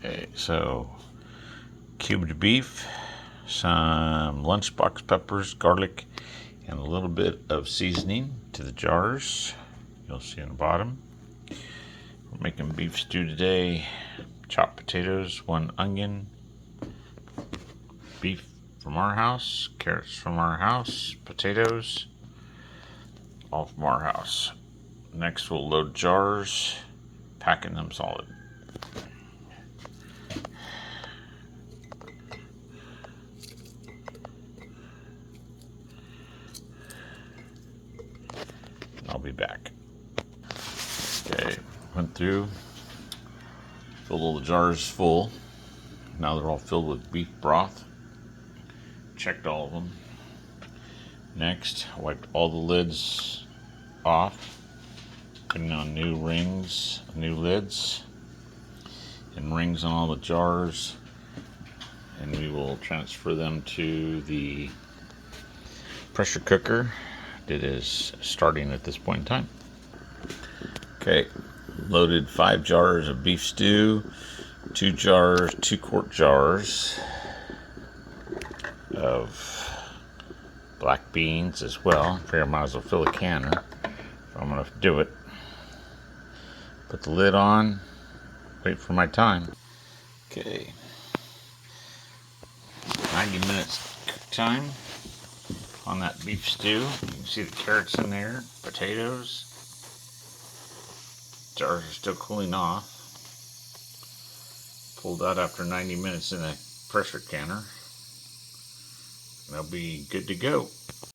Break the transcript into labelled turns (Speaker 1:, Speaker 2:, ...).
Speaker 1: Okay, so cubed beef, some lunchbox peppers, garlic, and a little bit of seasoning to the jars. You'll see in the bottom. We're making beef stew today. Chopped potatoes, 1 onion, beef from our house, carrots from our house, potatoes, all from our house. Next we'll load jars, packing them solid. I'll be back. Okay, went through, filled all the jars full. Now they're all filled with beef broth. Checked all of them. Next, wiped all the lids off, putting on new rings, new lids, and rings on all the jars. And we will transfer them to the pressure cooker that is starting at this point in time. Okay, loaded 5 jars of beef stew, 2 quart jars of black beans as well. I figure I might as well fill a canner if I'm gonna do it. Put the lid on, wait for my time. Okay, 90 minutes cook time on that beef stew. You can see the carrots in there, potatoes. Jars are still cooling off. Pulled out after 90 minutes in a pressure canner. They'll be good to go.